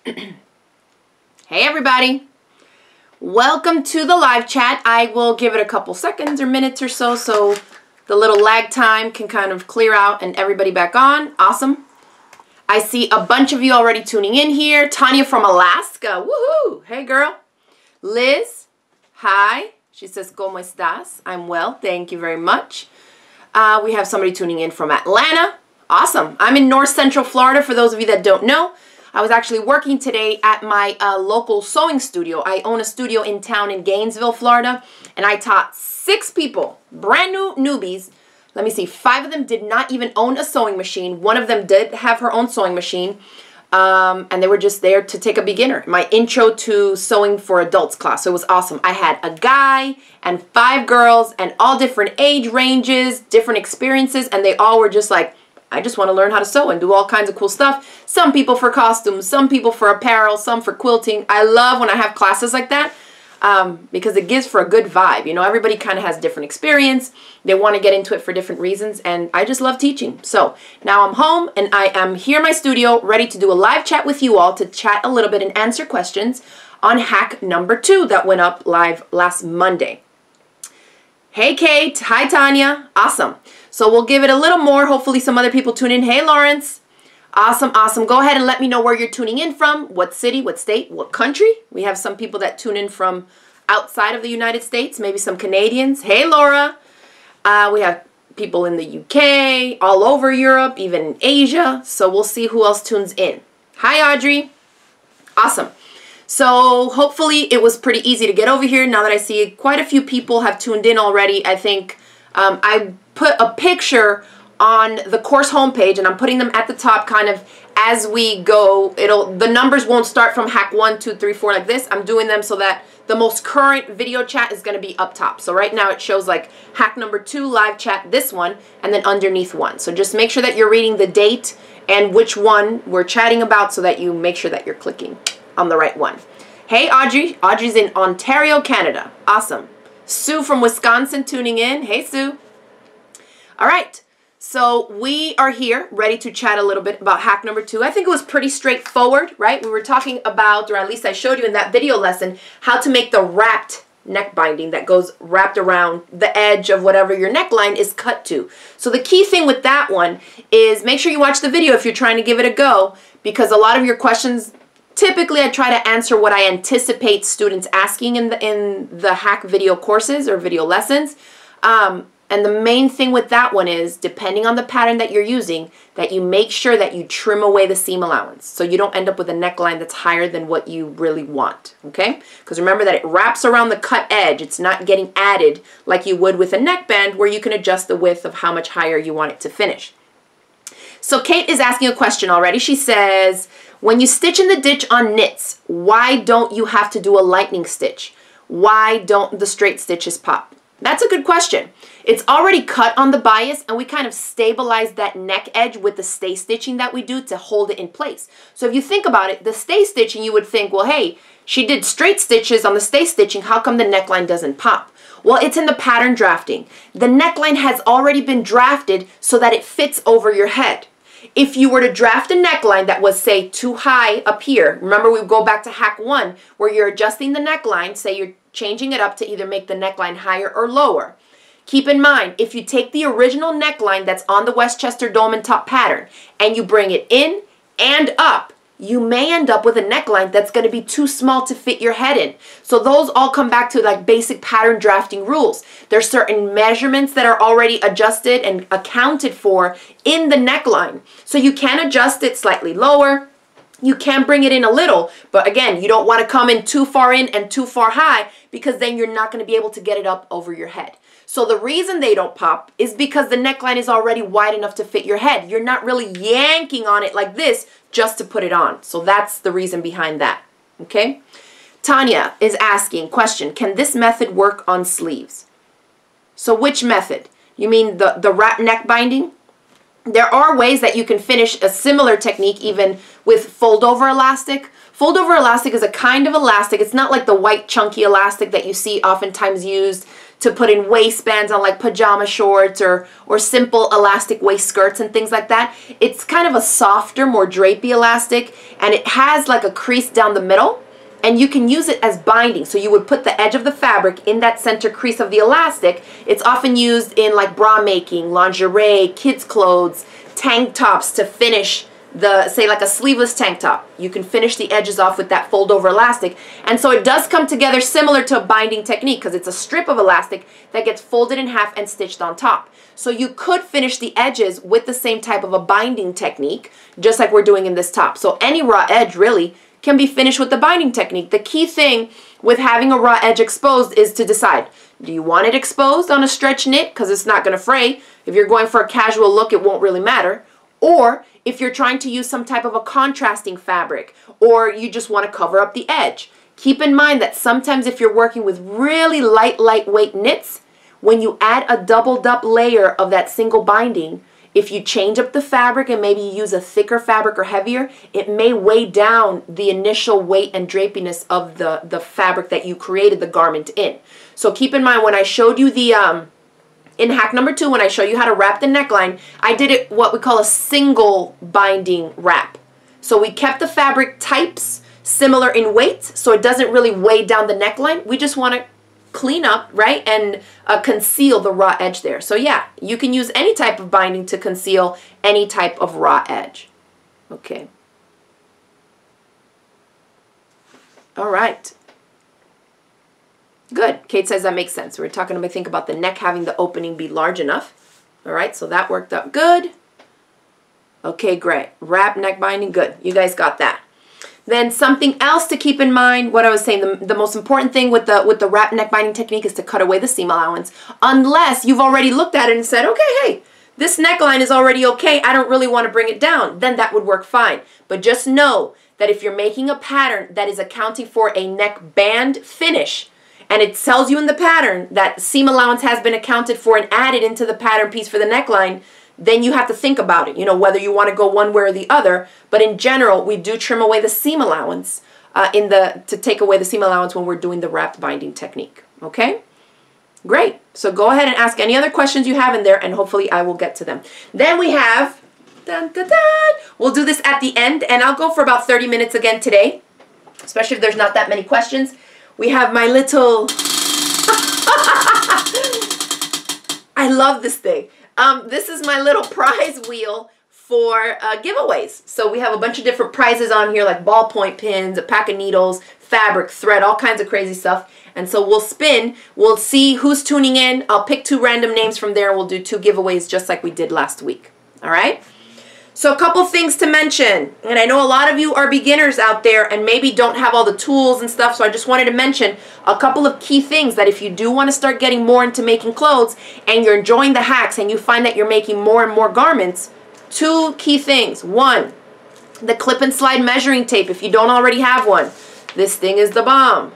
Hey everybody, welcome to the live chat. I will give it a couple seconds or minutes or so the little lag time can kind of clear out and everybody back on. Awesome. I see a bunch of you already tuning in here. Tanya from Alaska, woohoo! Hey girl. Liz, hi. She says, ¿Cómo estás? I'm well, thank you very much. We have somebody tuning in from Atlanta. Awesome. I'm in North Central Florida, for those of you that don't know. I was actually working today at my local sewing studio. I own a studio in town in Gainesville, Florida, and I taught 6 people, brand new newbies. Let me see, 5 of them did not even own a sewing machine. 1 of them did have her own sewing machine, and they were just there to take a beginner. My intro to sewing for adults class. So it was awesome. I had a guy and 5 girls and all different age ranges, different experiences, and they all were just like, I just want to learn how to sew and do all kinds of cool stuff. Some people for costumes, some people for apparel, some for quilting. I love when I have classes like that because it gives for a good vibe. You know, everybody kind of has different experience. They want to get into it for different reasons, and I just love teaching. So now I'm home and I am here in my studio ready to do a live chat with you all to chat a little bit and answer questions on hack number 2 that went up live last Monday. Hey Kate, hi Tanya, awesome. So we'll give it a little more. Hopefully some other people tune in. Hey, Lawrence. Awesome, awesome. Go ahead and let me know where you're tuning in from. What city, what state, what country. We have some people that tune in from outside of the United States. Maybe some Canadians. Hey, Laura. We have people in the UK, all over Europe, even Asia. So we'll see who else tunes in. Hi, Audrey. Awesome. So hopefully it was pretty easy to get over here. Now that I see quite a few people have tuned in already, I think I put a picture on the course homepage, and I'm putting them at the top kind of as we go. The numbers won't start from hack 1, 2, 3, 4 like this. I'm doing them so that the most current video chat is going to be up top. So right now it shows like hack number 2 live chat, this one, and then underneath 1. So just make sure that you're reading the date and which one we're chatting about so that you make sure that you're clicking on the right one. Hey Audrey. Audrey's in Ontario, Canada. Awesome. Sue from Wisconsin tuning in. Hey Sue. All right, so we are here ready to chat a little bit about hack number 2. I think it was pretty straightforward, right? We were talking about, or at least I showed you in that video lesson, how to make the wrapped neck binding that goes wrapped around the edge of whatever your neckline is cut to. So the key thing with that one is make sure you watch the video if you're trying to give it a go, because a lot of your questions, typically I try to answer what I anticipate students asking in the hack video courses or video lessons. And the main thing with that one is, depending on the pattern that you're using, that you make sure that you trim away the seam allowance so you don't end up with a neckline that's higher than what you really want, okay? Because remember that it wraps around the cut edge. It's not getting added like you would with a neckband where you can adjust the width of how much higher you want it to finish. So Kate is asking a question already. She says, when you stitch in the ditch on knits, why don't you have to do a lightning stitch? Why don't the straight stitches pop? That's a good question. It's already cut on the bias, and we kind of stabilize that neck edge with the stay stitching that we do to hold it in place. So if you think about it, the stay stitching, you would think, well, hey, she did straight stitches on the stay stitching. How come the neckline doesn't pop? Well, it's in the pattern drafting. The neckline has already been drafted so that it fits over your head. If you were to draft a neckline that was, say, too high up here, remember we go back to hack 1 where you're adjusting the neckline, say you're changing it up to either make the neckline higher or lower. Keep in mind, if you take the original neckline that's on the Westchester Dome and Top pattern and you bring it in and up, you may end up with a neckline that's going to be too small to fit your head in. So those all come back to like basic pattern drafting rules. There's certain measurements that are already adjusted and accounted for in the neckline. So you can adjust it slightly lower. You can bring it in a little, but again, you don't want to come in too far in and too far high because then you're not going to be able to get it up over your head. So the reason they don't pop is because the neckline is already wide enough to fit your head. You're not really yanking on it like this just to put it on. So that's the reason behind that, okay? Tanya is asking, question, can this method work on sleeves? So which method? You mean the wrap neck binding? There are ways that you can finish a similar technique even with fold-over elastic. Fold-over elastic is a kind of elastic. It's not like the white chunky elastic that you see oftentimes used to put in waistbands on like pajama shorts or simple elastic waist skirts and things like that. It's kind of a softer, more drapey elastic, and it has like a crease down the middle, and you can use it as binding. So you would put the edge of the fabric in that center crease of the elastic. It's often used in like bra making, lingerie, kids clothes, tank tops to finish the, say like a sleeveless tank top. You can finish the edges off with that fold over elastic. And so it does come together similar to a binding technique because it's a strip of elastic that gets folded in half and stitched on top. So you could finish the edges with the same type of a binding technique, just like we're doing in this top. So any raw edge really can be finished with the binding technique. The key thing with having a raw edge exposed is to decide, do you want it exposed on a stretch knit because it's not going to fray? If you're going for a casual look, it won't really matter. Or if you're trying to use some type of a contrasting fabric, or you just want to cover up the edge. Keep in mind that sometimes if you're working with really lightweight knits, when you add a doubled up layer of that single binding, if you change up the fabric and maybe you use a thicker fabric or heavier, it may weigh down the initial weight and drapiness of the fabric that you created the garment in. So keep in mind, when I showed you the in hack number 2, when I show you how to wrap the neckline, I did it what we call a single binding wrap. So we kept the fabric types similar in weight, so it doesn't really weigh down the neckline. We just want to clean up, right, and conceal the raw edge there. So yeah, you can use any type of binding to conceal any type of raw edge. Okay. All right. Good. Kate says that makes sense. We're talking about, think about the neck having the opening be large enough. All right, so that worked out good. Okay, great. Wrap neck binding, good. You guys got that. Then something else to keep in mind, what I was saying, the most important thing with the wrap neck binding technique is to cut away the seam allowance, unless you've already looked at it and said, okay, hey, this neckline is already okay, I don't really want to bring it down. Then that would work fine. But just know that if you're making a pattern that is accounting for a neck band finish, and it tells you in the pattern that seam allowance has been accounted for and added into the pattern piece for the neckline, then you have to think about it, you know, whether you want to go one way or the other. But in general, we do trim away the seam allowance to take away the seam allowance when we're doing the wrapped binding technique. Okay? Great. So go ahead and ask any other questions you have in there, and hopefully I will get to them. Then we have, dun, dun, dun, we'll do this at the end, and I'll go for about 30 minutes again today, especially if there's not that many questions. We have my little, I love this thing. This is my little prize wheel for giveaways. So we have a bunch of different prizes on here, like ballpoint pins, a pack of needles, fabric, thread, all kinds of crazy stuff. And so we'll spin, we'll see who's tuning in. I'll pick 2 random names from there. We'll do 2 giveaways just like we did last week. All right? So a couple things to mention, and I know a lot of you are beginners out there and maybe don't have all the tools and stuff, so I just wanted to mention a couple of key things that if you do want to start getting more into making clothes and you're enjoying the hacks and you find that you're making more and more garments, 2 key things. 1, the clip and slide measuring tape if you don't already have one. This thing is the bomb.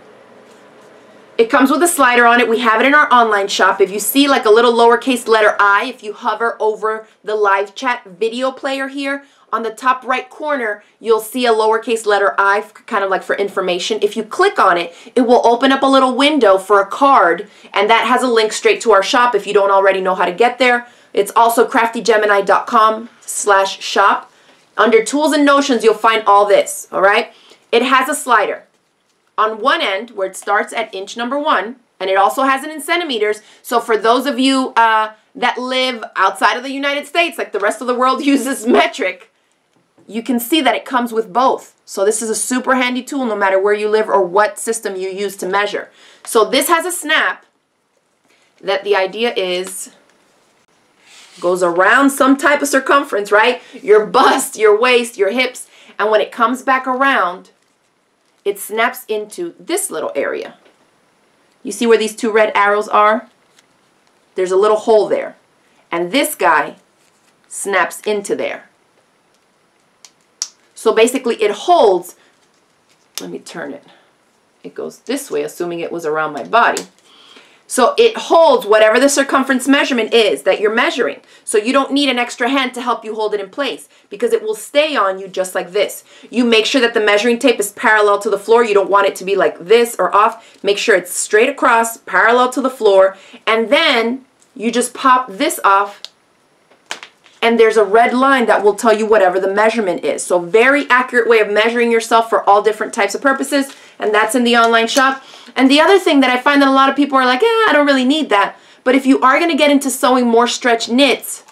It comes with a slider on it. We have it in our online shop. If you see like a little lowercase letter I, if you hover over the live chat video player here, on the top right corner, you'll see a lowercase letter I, kind of like for information. If you click on it, it will open up a little window for a card, and that has a link straight to our shop if you don't already know how to get there. It's also craftygemini.com/shop. Under Tools and Notions, you'll find all this, all right? It has a slider on one end where it starts at inch number 1, and it also has it in centimeters. So for those of you that live outside of the United States, like the rest of the world uses metric, you can see that it comes with both. So this is a super handy tool no matter where you live or what system you use to measure. So this has a snap that the idea is goes around some type of circumference, right? Your bust, your waist, your hips, and when it comes back around, it snaps into this little area. You see where these 2 red arrows are? There's a little hole there. And this guy snaps into there. So basically it holds, let me turn it. It goes this way, assuming it was around my body. So it holds whatever the circumference measurement is that you're measuring. So you don't need an extra hand to help you hold it in place because it will stay on you just like this. You make sure that the measuring tape is parallel to the floor. You don't want it to be like this or off. Make sure it's straight across, parallel to the floor. And then you just pop this off and there's a red line that will tell you whatever the measurement is. So very accurate way of measuring yourself for all different types of purposes. And that's in the online shop. And the other thing that I find that a lot of people are like, I don't really need that. But if you are going to get into sewing more stretch knits,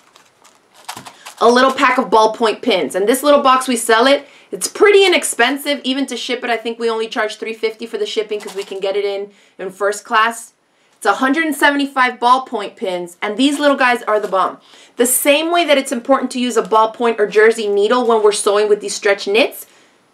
a little pack of ballpoint pins. And this little box, we sell it. It's pretty inexpensive. Even to ship it, I think we only charge $3.50 for the shipping because we can get it in first class. It's 175 ballpoint pins. And these little guys are the bomb. The same way that it's important to use a ballpoint or jersey needle when we're sewing with these stretch knits,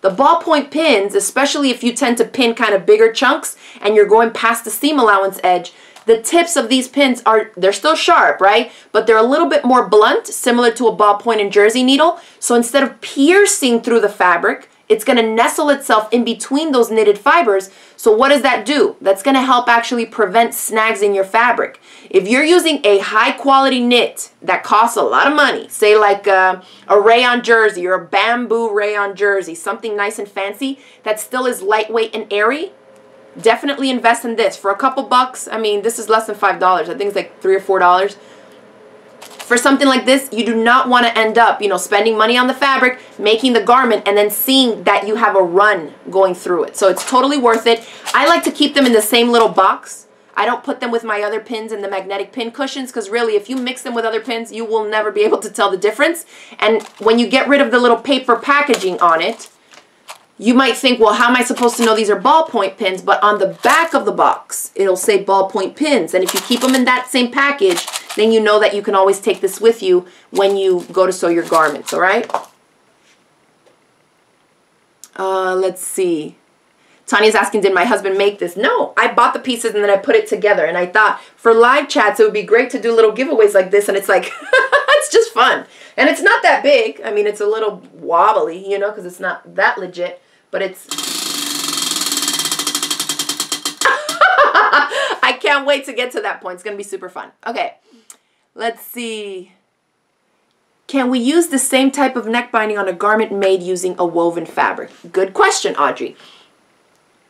the ballpoint pins, especially if you tend to pin kind of bigger chunks and you're going past the seam allowance edge, the tips of these pins they're still sharp, right? But they're a little bit more blunt, similar to a ballpoint and jersey needle. So instead of piercing through the fabric, it's going to nestle itself in between those knitted fibers. So what does that do? That's going to help actually prevent snags in your fabric. If you're using a high quality knit that costs a lot of money, say like a rayon jersey or a bamboo rayon jersey, something nice and fancy that still is lightweight and airy, definitely invest in this. For a couple bucks, I mean, this is less than $5. I think it's like $3 or $4. For something like this, you do not want to end up, spending money on the fabric, making the garment, and then seeing that you have a run going through it. So it's totally worth it. I like to keep them in the same little box. I don't put them with my other pins and the magnetic pin cushions because really, if you mix them with other pins, you will never be able to tell the difference. And when you get rid of the little paper packaging on it, you might think, well, how am I supposed to know these are ballpoint pins? But on the back of the box, it'll say ballpoint pins. And if you keep them in that same package, then you know that you can always take this with you when you go to sew your garments, all right? Let's see. Tanya's asking, did my husband make this? No, I bought the pieces and then I put it together. And I thought for live chats, it would be great to do little giveaways like this. And it's like, it's just fun. And it's not that big. I mean, it's a little wobbly, because it's not that legit. But it's... I can't wait to get to that point. It's going to be super fun. Okay, let's see. Can we use the same type of neck binding on a garment made using a woven fabric? Good question, Audrey.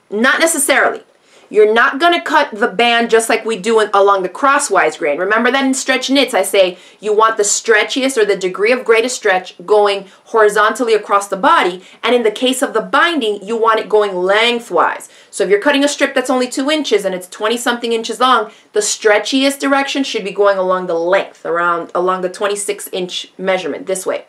Not necessarily. You're not going to cut the band just like we do along the crosswise grain. Remember that in stretch knits, I say you want the stretchiest or the degree of greatest stretch going horizontally across the body. And in the case of the binding, you want it going lengthwise. So if you're cutting a strip that's only 2 inches and it's 20-something inches long, the stretchiest direction should be going along the length, along the 26-inch measurement this way.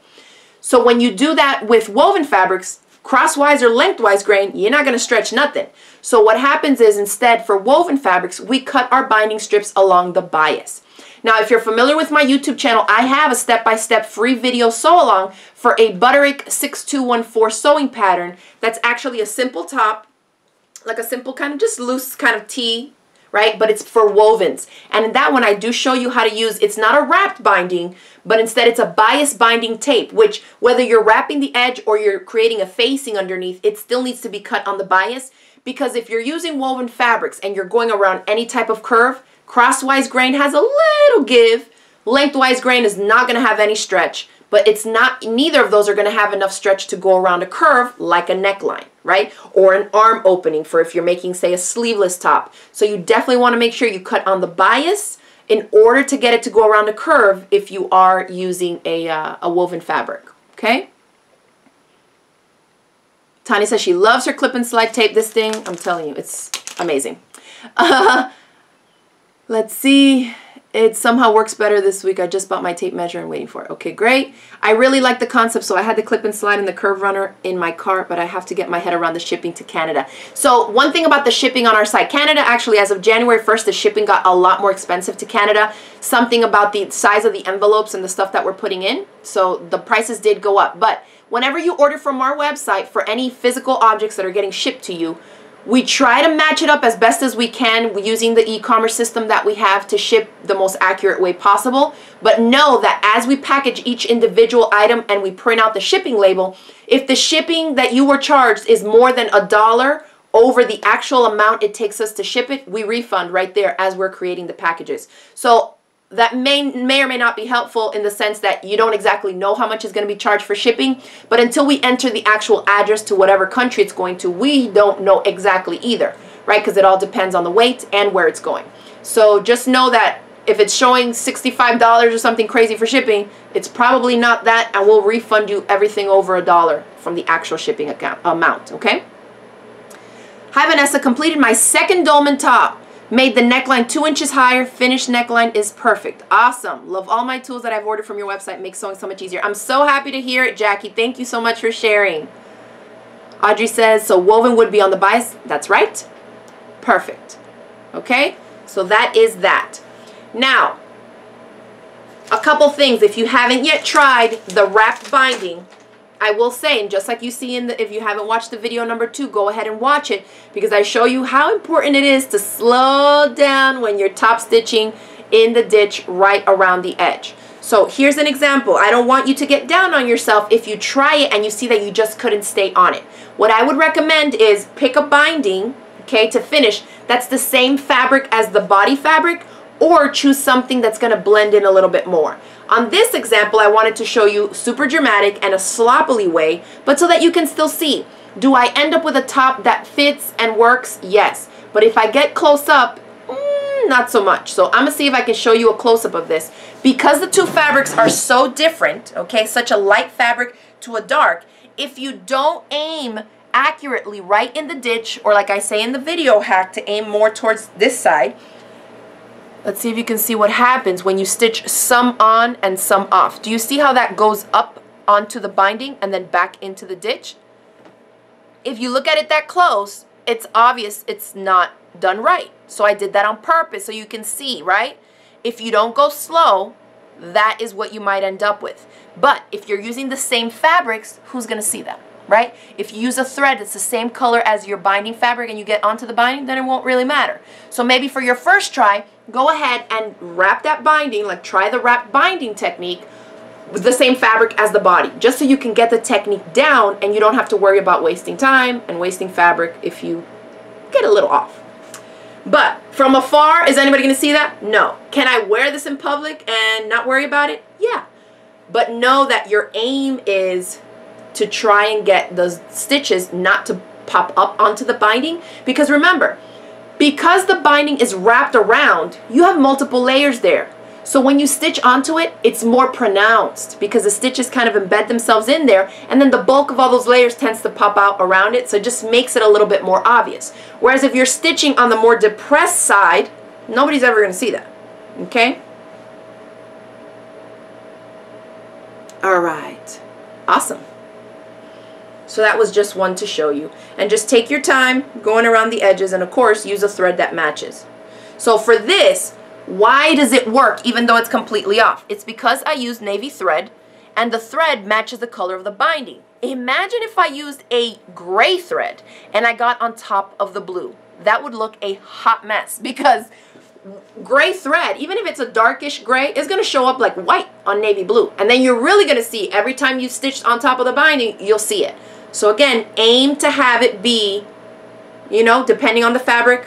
So when you do that with woven fabrics, crosswise or lengthwise grain, you're not going to stretch nothing. So what happens is instead for woven fabrics, we cut our binding strips along the bias. Now, if you're familiar with my YouTube channel, I have a step-by-step free video sew along for a Butterick 6214 sewing pattern that's actually a simple top, like a simple kind of just loose kind of tee, right? But it's for wovens. And in that one, I do show you how to use, it's not a wrapped binding, but instead it's a bias binding tape, which whether you're wrapping the edge or you're creating a facing underneath, it still needs to be cut on the bias. Because if you're using woven fabrics and you're going around any type of curve, crosswise grain has a little give, lengthwise grain is not going to have any stretch, but it's not, neither of those are going to have enough stretch to go around a curve like a neckline, right? Or an arm opening for if you're making, say, a sleeveless top. So you definitely want to make sure you cut on the bias in order to get it to go around a curve if you are using a woven fabric, okay? Tanya says she loves her clip and slide tape. This thing, I'm telling you, it's amazing. Let's see. It somehow works better this week. I just bought my tape measure and waiting for it. Okay, great. I really like the concept, so I had the clip and slide and the curve runner in my cart, but I have to get my head around the shipping to Canada. So one thing about the shipping on our site, Canada, actually, as of January 1st, the shipping got a lot more expensive to Canada. Something about the size of the envelopes and the stuff that we're putting in. So the prices did go up. But whenever you order from our website for any physical objects that are getting shipped to you, we try to match it up as best as we can using the e-commerce system that we have to ship the most accurate way possible. But know that as we package each individual item and we print out the shipping label, if the shipping that you were charged is more than $1 over the actual amount it takes us to ship it, we refund right there as we're creating the packages. So that may or may not be helpful in the sense that you don't exactly know how much is going to be charged for shipping, but until we enter the actual address to whatever country it's going to, we don't know exactly either, right? Because it all depends on the weight and where it's going. So just know that if it's showing $65 or something crazy for shipping, it's probably not that, and we'll refund you everything over $1 from the actual shipping amount, okay? Hi Vanessa, completed my second dolman top. Made the neckline 2 inches higher. Finished neckline is perfect. Awesome. Love all my tools that I've ordered from your website. Makes sewing so much easier. I'm so happy to hear it, Jackie. Thank you so much for sharing. Audrey says, so woven would be on the bias. That's right. Perfect. Okay? So that is that. Now, a couple things. If you haven't yet tried the wrapped binding, I will say, and just like you see in the, if you haven't watched the video number 2, go ahead and watch it, because I show you how important it is to slow down when you're top stitching in the ditch right around the edge. So here's an example. I don't want you to get down on yourself if you try it and you see that you just couldn't stay on it. What I would recommend is pick a binding, okay, to finish that's the same fabric as the body fabric, or choose something that's going to blend in a little bit more. On this example, I wanted to show you super dramatic and a sloppily way, but so that you can still see. Do I end up with a top that fits and works? Yes. But if I get close up, not so much. So I'm going to see if I can show you a close-up of this. Because the two fabrics are so different, okay, such a light fabric to a dark, if you don't aim accurately right in the ditch, or like I say in the video hack, to aim more towards this side, let's see if you can see what happens when you stitch some on and some off. Do you see how that goes up onto the binding and then back into the ditch? If you look at it that close, it's obvious it's not done right. So I did that on purpose so you can see, right? If you don't go slow, that is what you might end up with. But if you're using the same fabrics, who's going to see that, right? If you use a thread that's the same color as your binding fabric and you get onto the binding, then it won't really matter. So maybe for your first try, go ahead and wrap that binding, like try the wrap binding technique with the same fabric as the body, just so you can get the technique down and you don't have to worry about wasting time and wasting fabric if you get a little off. But from afar, is anybody going to see that? No. Can I wear this in public and not worry about it? Yeah. But know that your aim is to try and get those stitches not to pop up onto the binding, because remember, because the binding is wrapped around, you have multiple layers there. So when you stitch onto it, it's more pronounced because the stitches kind of embed themselves in there, and then the bulk of all those layers tends to pop out around it, so it just makes it a little bit more obvious. Whereas if you're stitching on the more depressed side, nobody's ever going to see that. Okay? All right. Awesome. So that was just one to show you. And just take your time going around the edges, and of course use a thread that matches. So for this, why does it work even though it's completely off? It's because I used navy thread, and the thread matches the color of the binding. Imagine if I used a gray thread and I got on top of the blue. That would look a hot mess, because gray thread, even if it's a darkish gray, is going to show up like white on navy blue. And then you're really going to see, every time you stitch on top of the binding, you'll see it. So again, aim to have it be, you know, depending on the fabric.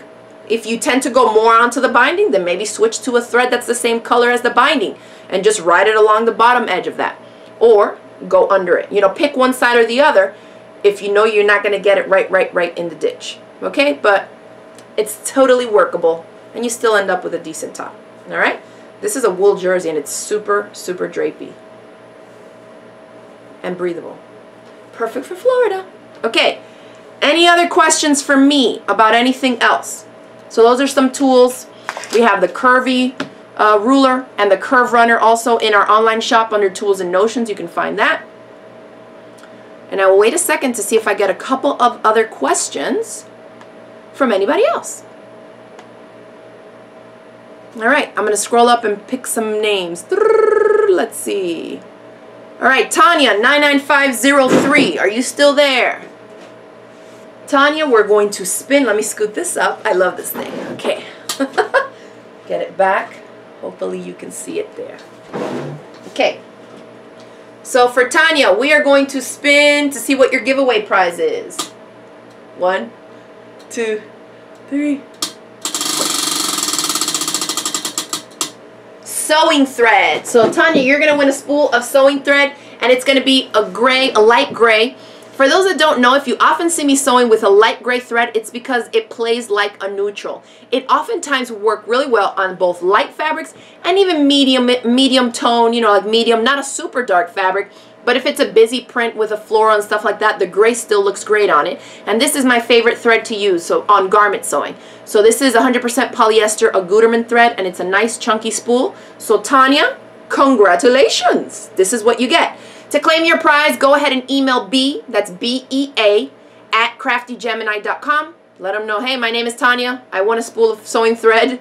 If you tend to go more onto the binding, then maybe switch to a thread that's the same color as the binding and just ride it along the bottom edge of that. Or go under it. You know, pick one side or the other if you know you're not going to get it right in the ditch. Okay? But it's totally workable, and you still end up with a decent top. All right? This is a wool jersey, and it's super, super drapey and breathable. Perfect for Florida. Okay. Any other questions for me about anything else? So those are some tools. We have the curvy ruler and the curve runner also in our online shop under Tools and Notions. You can find that. And I will wait a second to see if I get a couple of other questions from anybody else. All right, I'm going to scroll up and pick some names. Let's see. All right, Tanya, 99503. Are you still there? Tanya, we're going to spin. Let me scoot this up. I love this thing. Okay. Get it back. Hopefully you can see it there. Okay. So for Tanya, we are going to spin to see what your giveaway prize is. 1, 2, 3. Sewing thread. So Tanya, you're going to win a spool of sewing thread, and it's going to be a light gray. For those that don't know, if you often see me sewing with a light gray thread, it's because it plays like a neutral. It oftentimes works really well on both light fabrics and even medium tone, you know, like medium, not a super dark fabric. But if it's a busy print with a floral and stuff like that, the gray still looks great on it. And this is my favorite thread to use, so on garment sewing. So this is 100% polyester, a Gutermann thread, and it's a nice chunky spool. So Tanya, congratulations! This is what you get. To claim your prize, go ahead and email B, that's B-E-A, at craftygemini.com. Let them know, hey, my name is Tanya. I want a spool of sewing thread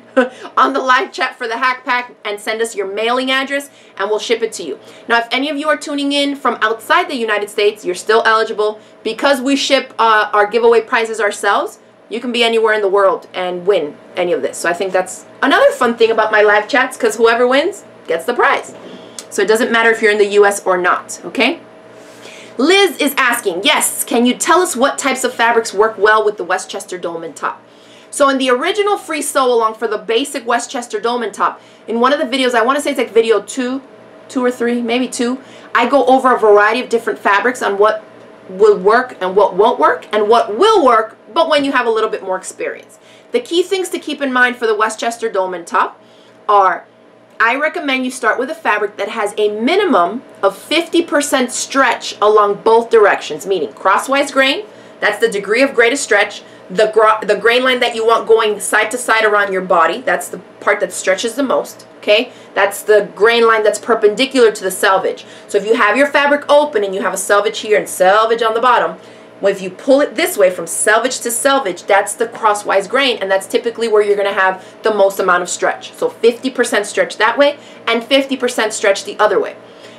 on the live chat for the hack pack, and send us your mailing address and we'll ship it to you. Now, if any of you are tuning in from outside the United States, you're still eligible. Because we ship our giveaway prizes ourselves, you can be anywhere in the world and win any of this. So I think that's another fun thing about my live chats, because whoever wins gets the prize. So it doesn't matter if you're in the US or not, okay? Liz is asking, yes, can you tell us what types of fabrics work well with the Westchester Dolman top? So in the original free sew along for the basic Westchester Dolman top, in one of the videos, I want to say it's like video 2 or 3, maybe 2, I go over a variety of different fabrics on what will work and what won't work and what will work, but when you have a little bit more experience. The key things to keep in mind for the Westchester Dolman top are, I recommend you start with a fabric that has a minimum of 50% stretch along both directions, meaning crosswise grain, that's the degree of greatest stretch, the grain line that you want going side to side around your body, that's the part that stretches the most, okay? That's the grain line that's perpendicular to the selvage. So if you have your fabric open and you have a selvage here and selvage on the bottom, if you pull it this way from selvage to selvage, that's the crosswise grain, and that's typically where you're going to have the most amount of stretch. So 50% stretch that way and 50% stretch the other way.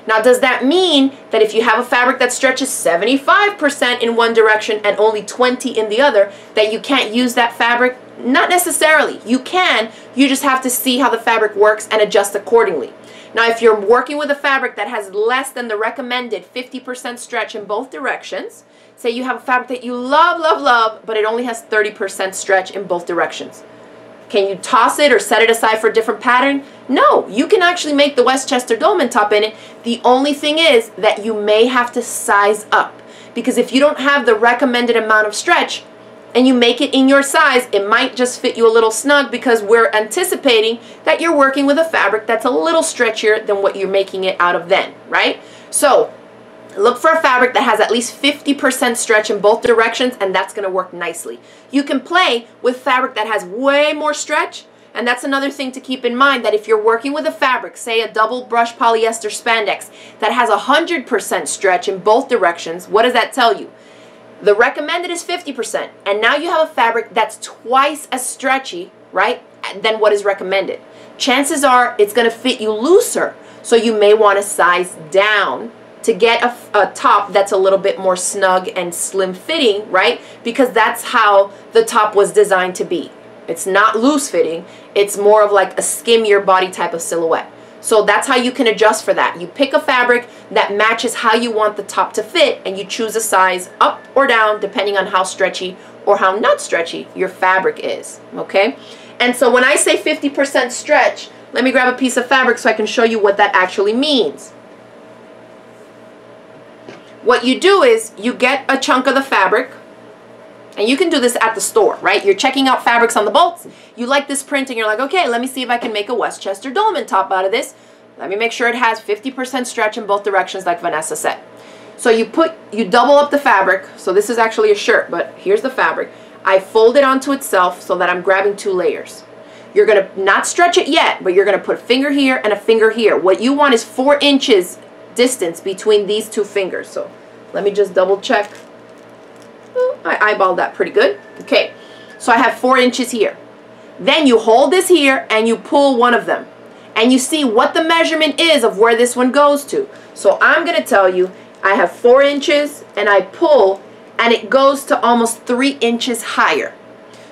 Now, does that mean that if you have a fabric that stretches 75% in one direction and only 20% in the other, that you can't use that fabric? Not necessarily. You can. You just have to see how the fabric works and adjust accordingly. Now, if you're working with a fabric that has less than the recommended 50% stretch in both directions, say you have a fabric that you love, love, love, but it only has 30% stretch in both directions. Can you toss it or set it aside for a different pattern? No, you can actually make the Westchester Dolman top in it. The only thing is that you may have to size up, because if you don't have the recommended amount of stretch and you make it in your size, it might just fit you a little snug, because we're anticipating that you're working with a fabric that's a little stretchier than what you're making it out of then, right? So look for a fabric that has at least 50% stretch in both directions, and that's going to work nicely. You can play with fabric that has way more stretch, and that's another thing to keep in mind, that if you're working with a fabric, say a double brush polyester spandex, that has 100% stretch in both directions, what does that tell you? The recommended is 50%, and now you have a fabric that's twice as stretchy, right, than what is recommended. Chances are it's going to fit you looser, so you may want to size down to get a top that's a little bit more snug and slim fitting, right? Because that's how the top was designed to be. It's not loose fitting, it's more of like a skim your body type of silhouette. So that's how you can adjust for that. You pick a fabric that matches how you want the top to fit, and you choose a size up or down depending on how stretchy or how not stretchy your fabric is, okay? And so when I say 50% stretch, let me grab a piece of fabric so I can show you what that actually means. What you do is you get a chunk of the fabric, and you can do this at the store, right? You're checking out fabrics on the bolts. You like this print and you're like, okay, let me see if I can make a Westchester Dolman top out of this. Let me make sure it has 50% stretch in both directions like Vanessa said. So you double up the fabric. So this is actually a shirt, but here's the fabric. I fold it onto itself so that I'm grabbing 2 layers. You're going to not stretch it yet, but you're going to put a finger here and a finger here. What you want is 4 inches distance between these 2 fingers. So let me just double check. Oh, I eyeballed that pretty good. Okay, so I have 4 inches here. Then you hold this here and you pull one of them, and you see what the measurement is of where this one goes to. So I'm going to tell you I have 4 inches, and I pull, and it goes to almost 3 inches higher.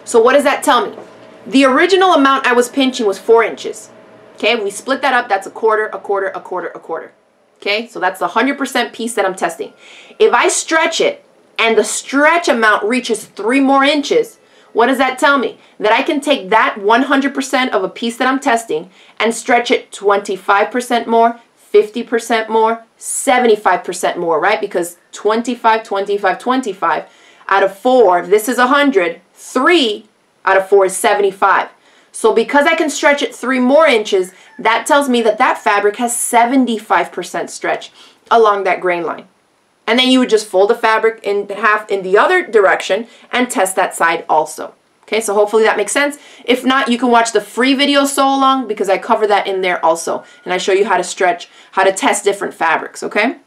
So what does that tell me? The original amount I was pinching was 4 inches. Okay, we split that up. That's a quarter, a quarter, a quarter, a quarter. Okay, so that's the 100% piece that I'm testing. If I stretch it and the stretch amount reaches 3 more inches, What does that tell me? That I can take that 100% of a piece that I'm testing and stretch it 25% more, 50% more, 75% more, right? Because 25, 25, 25 out of 4, this is 100, 3 out of 4 is 75. So because I can stretch it 3 more inches, that tells me that that fabric has 75% stretch along that grain line. And then you would just fold the fabric in half in the other direction and test that side also. Okay, so hopefully that makes sense. If not, you can watch the free video sew along because I cover that in there also. And I show you how to stretch, how to test different fabrics, okay?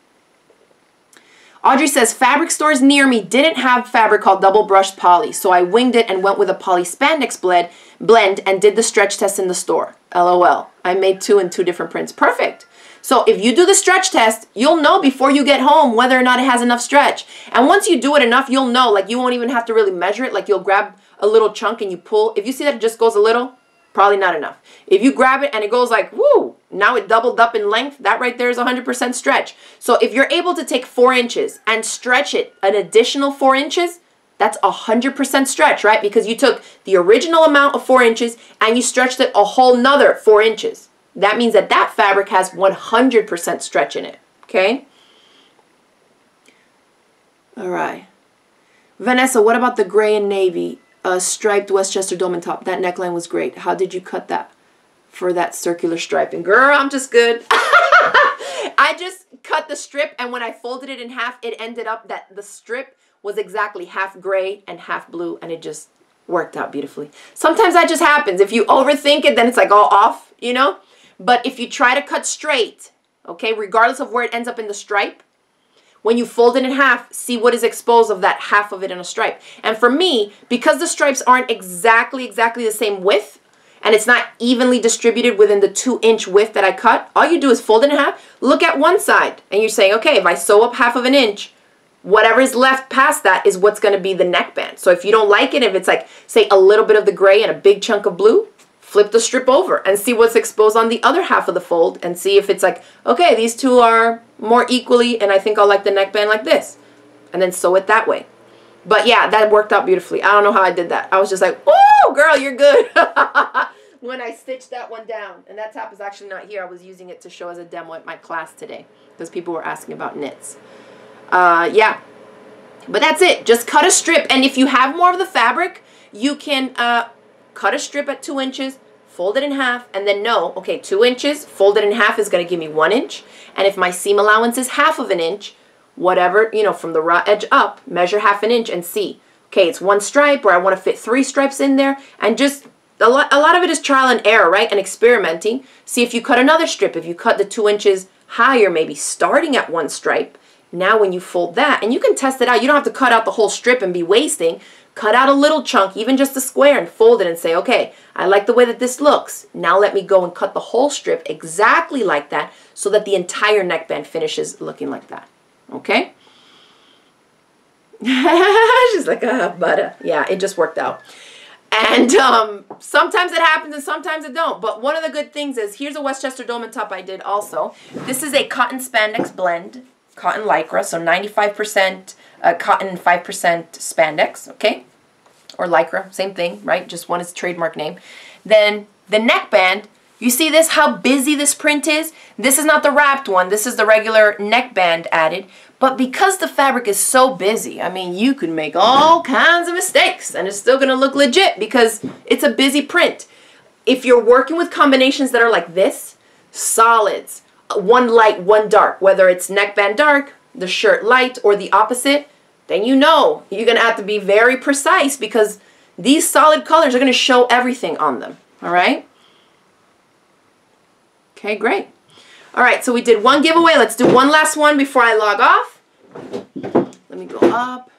Audrey says, fabric stores near me didn't have fabric called double brushed poly, so I winged it and went with a poly spandex blend and did the stretch test in the store. LOL. I made 2 in 2 different prints. Perfect. So if you do the stretch test, you'll know before you get home whether or not it has enough stretch. And once you do it enough, you'll know. Like, you won't even have to really measure it. Like, you'll grab a little chunk and you pull. If you see that it just goes a little, probably not enough. If you grab it and it goes like, woo, now it doubled up in length, that right there is 100% stretch. So if you're able to take 4 inches and stretch it an additional 4 inches, that's 100% stretch, right? Because you took the original amount of 4 inches and you stretched it a whole nother 4 inches. That means that that fabric has 100% stretch in it, okay? All right. Vanessa, what about the gray and navy striped Westchester Dolman top? That neckline was great. How did you cut that for that circular striping? Girl, I'm just good. I just cut the strip, and when I folded it in half, it ended up that the strip was exactly half gray and half blue, and it just worked out beautifully. Sometimes that just happens. If you overthink it, then it's like all off, you know? But if you try to cut straight, okay, regardless of where it ends up in the stripe, when you fold it in half, see what is exposed of that half of it in a stripe. And for me, because the stripes aren't exactly the same width, and it's not evenly distributed within the 2-inch width that I cut, all you do is fold it in half, look at one side, and you're saying, okay, if I sew up half of an inch, whatever is left past that is what's going to be the neckband. So if you don't like it, if it's like, say, a little bit of the gray and a big chunk of blue, flip the strip over and see what's exposed on the other half of the fold and see if it's like, okay, these two are more equally and I think I'll like the neckband like this. And then sew it that way. But yeah, that worked out beautifully. I don't know how I did that. I was just like, oh, girl, you're good. When I stitched that one down. And that top is actually not here. I was using it to show as a demo at my class today because people were asking about knits. Yeah. But that's it. Just cut a strip. And if you have more of the fabric, you can cut a strip at 2 inches, fold it in half, and then know, okay, 2 inches, fold it in half is going to give me 1 inch. And if my seam allowance is half of an inch, whatever, you know, from the raw edge up, measure half an inch and see, okay, it's 1 stripe, or I want to fit 3 stripes in there, and just, a lot of it is trial and error, right, and experimenting. See if you cut another strip, if you cut the 2 inches higher, maybe starting at 1 stripe, now when you fold that, and you can test it out, you don't have to cut out the whole strip and be wasting. Cut out a little chunk, even just a square, and fold it and say, okay, I like the way that this looks. Now let me go and cut the whole strip exactly like that so that the entire neckband finishes looking like that. Okay? She's like, ah, butter. Yeah, it just worked out. And sometimes it happens and sometimes it don't. But one of the good things is, here's a Westchester Dolman top I did also. This is a cotton spandex blend, cotton lycra, so 95% cotton, 5% spandex, okay? Or lycra, same thing, right? Just one is trademark name. Then the neckband, you see this, how busy this print is? This is not the wrapped one, this is the regular neckband added. But because the fabric is so busy, I mean, you can make all kinds of mistakes and it's still gonna look legit because it's a busy print. If you're working with combinations that are like this, solids, one light, one dark, whether it's neckband dark, the shirt light, or the opposite, then you know you're going to have to be very precise because these solid colors are going to show everything on them. All right? Okay, great. All right, so we did one giveaway. Let's do one last one before I log off. Let me go up.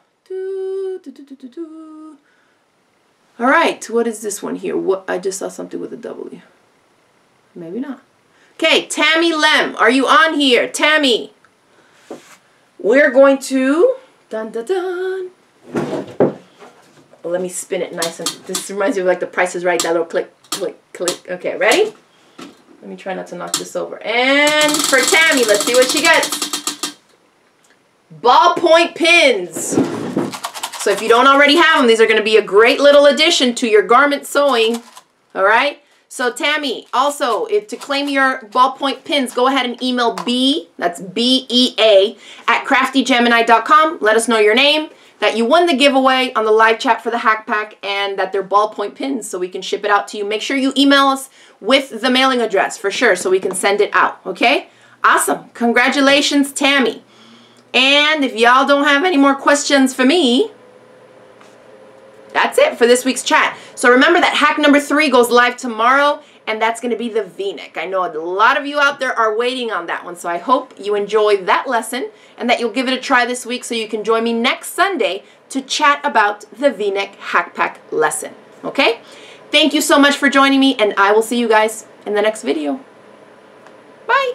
All right, what is this one here? What, I just saw something with a W. Maybe not. Okay, Tammy Lem, are you on here? Tammy, we're going to, dun dun dun. Well, let me spin it nice and, this reminds me of like The Price is Right, that little click, click, click. Okay, ready? Let me try not to knock this over. And for Tammy, let's see what she gets. Ballpoint pins. So if you don't already have them, these are going to be a great little addition to your garment sewing. All right. So Tammy, also, to claim your ballpoint pins, go ahead and email B, that's B-E-A, at craftygemini.com. Let us know your name, that you won the giveaway on the live chat for the hack pack, and that they're ballpoint pins so we can ship it out to you. Make sure you email us with the mailing address for sure so we can send it out, okay? Awesome. Congratulations, Tammy. And if y'all don't have any more questions for me, that's it for this week's chat. So remember that hack number 3 goes live tomorrow, and that's going to be the V-neck. I know a lot of you out there are waiting on that one, so I hope you enjoy that lesson and that you'll give it a try this week so you can join me next Sunday to chat about the V-neck hack pack lesson. Okay? Thank you so much for joining me, and I will see you guys in the next video. Bye!